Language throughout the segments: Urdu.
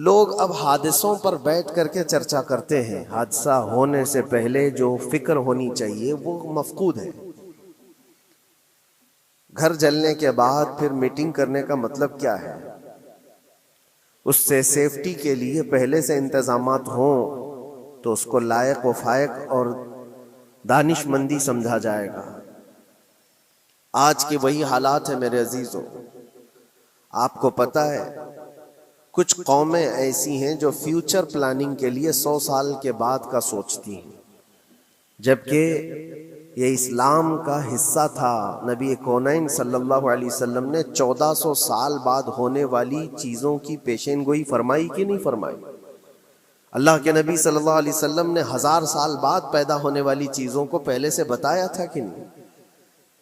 لوگ اب حادثوں پر بیٹھ کر کے چرچا کرتے ہیں، حادثہ ہونے سے پہلے جو فکر ہونی چاہیے وہ مفقود ہے۔ گھر جلنے کے بعد پھر میٹنگ کرنے کا مطلب کیا ہے؟ اس سے سیفٹی کے لیے پہلے سے انتظامات ہوں تو اس کو لائق و فائق اور دانش مندی سمجھا جائے گا۔ آج کے وہی حالات ہیں میرے عزیزوں۔ آپ کو پتہ ہے کچھ قومیں ایسی ہیں جو فیوچر پلاننگ کے لیے 100 سال کے بعد کا سوچتی ہیں، جبکہ یہ اسلام کا حصہ تھا۔ نبی کونین صلی اللہ علیہ وسلم نے 1400 سال بعد ہونے والی چیزوں کی پیشین گوئی فرمائی کہ نہیں فرمائی؟ اللہ کے نبی صلی اللہ علیہ وسلم نے 1000 سال بعد پیدا ہونے والی چیزوں کو پہلے سے بتایا تھا کہ نہیں؟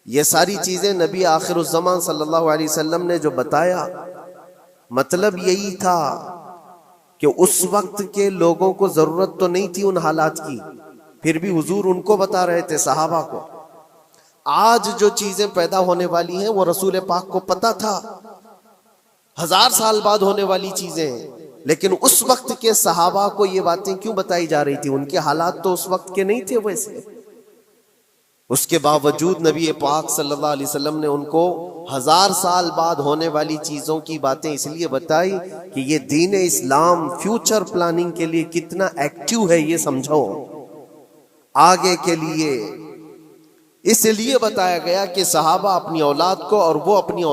یہ ساری چیزیں نبی آخر الزمان صلی اللہ علیہ وسلم نے جو بتایا، مطلب یہی تھا کہ اس وقت کے لوگوں کو ضرورت تو نہیں تھی ان حالات کی، پھر بھی حضور ان کو بتا رہے تھے، صحابہ کو۔ آج جو چیزیں پیدا ہونے والی ہیں وہ رسول پاک کو پتا تھا، 1000 سال بعد ہونے والی چیزیں، لیکن اس وقت کے صحابہ کو یہ باتیں کیوں بتائی جا رہی تھی؟ ان کے حالات تو اس وقت کے نہیں تھے ویسے۔ اس کے باوجود نبی پاک صلی اللہ علیہ وسلم نے ان کو 1000 سال بعد ہونے والی چیزوں کی باتیں اس لیے بتائی کہ یہ دین اسلام فیوچر پلاننگ کے لیے کتنا ایکٹیو ہے یہ سمجھو، آگے کے لیے۔ اس لیے بتایا گیا کہ صحابہ اپنی اولاد کو اور وہ اپنی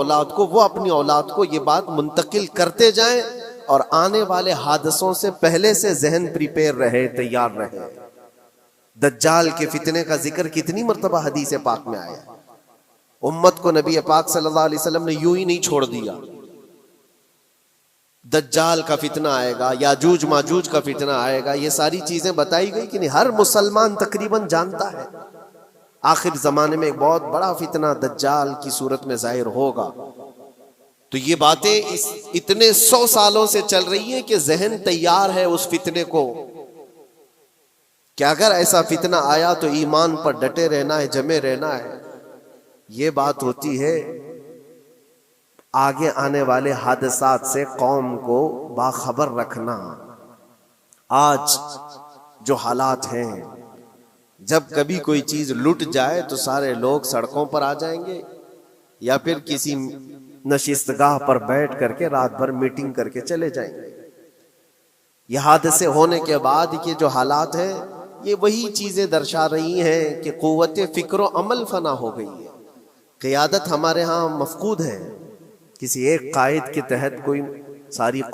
اولاد کو یہ بات منتقل کرتے جائیں، اور آنے والے حادثوں سے پہلے سے ذہن پریپیئر رہے، تیار رہے۔ دجال کے فتنے کا ذکر کتنی مرتبہ حدیث پاک میں آیا۔ امت کو نبی پاک صلی اللہ علیہ وسلم نے یوں ہی نہیں چھوڑ دیا۔ دجال کا فتنہ آئے گا، یاجوج ماجوج کا فتنہ آئے گا، یہ ساری چیزیں بتائی گئی کہ نہیں؟ ہر مسلمان تقریباً جانتا ہے آخر زمانے میں ایک بہت بڑا فتنہ دجال کی صورت میں ظاہر ہوگا۔ تو یہ باتیں اتنے 100 سالوں سے چل رہی ہیں کہ ذہن تیار ہے اس فتنے کو کہ اگر ایسا فتنہ آیا تو ایمان پر ڈٹے رہنا ہے، جمے رہنا ہے۔ یہ بات ہوتی ہے آگے آنے والے حادثات سے قوم کو باخبر رکھنا۔ آج جو حالات ہیں، جب کبھی کوئی چیز لٹ جائے تو سارے لوگ سڑکوں پر آ جائیں گے، یا پھر کسی نشستگاہ پر بیٹھ کر کے رات بھر میٹنگ کر کے چلے جائیں گے۔ یہ حادثے ہونے کے بعد کے جو حالات ہیں، یہ وہی چیزیں درشا رہی ہیں کہ قوت فکر و عمل فنا ہو گئی ہے۔ قیادت ہمارے ہاں مفقود ہے، کسی ایک قائد کے تحت کوئی ساری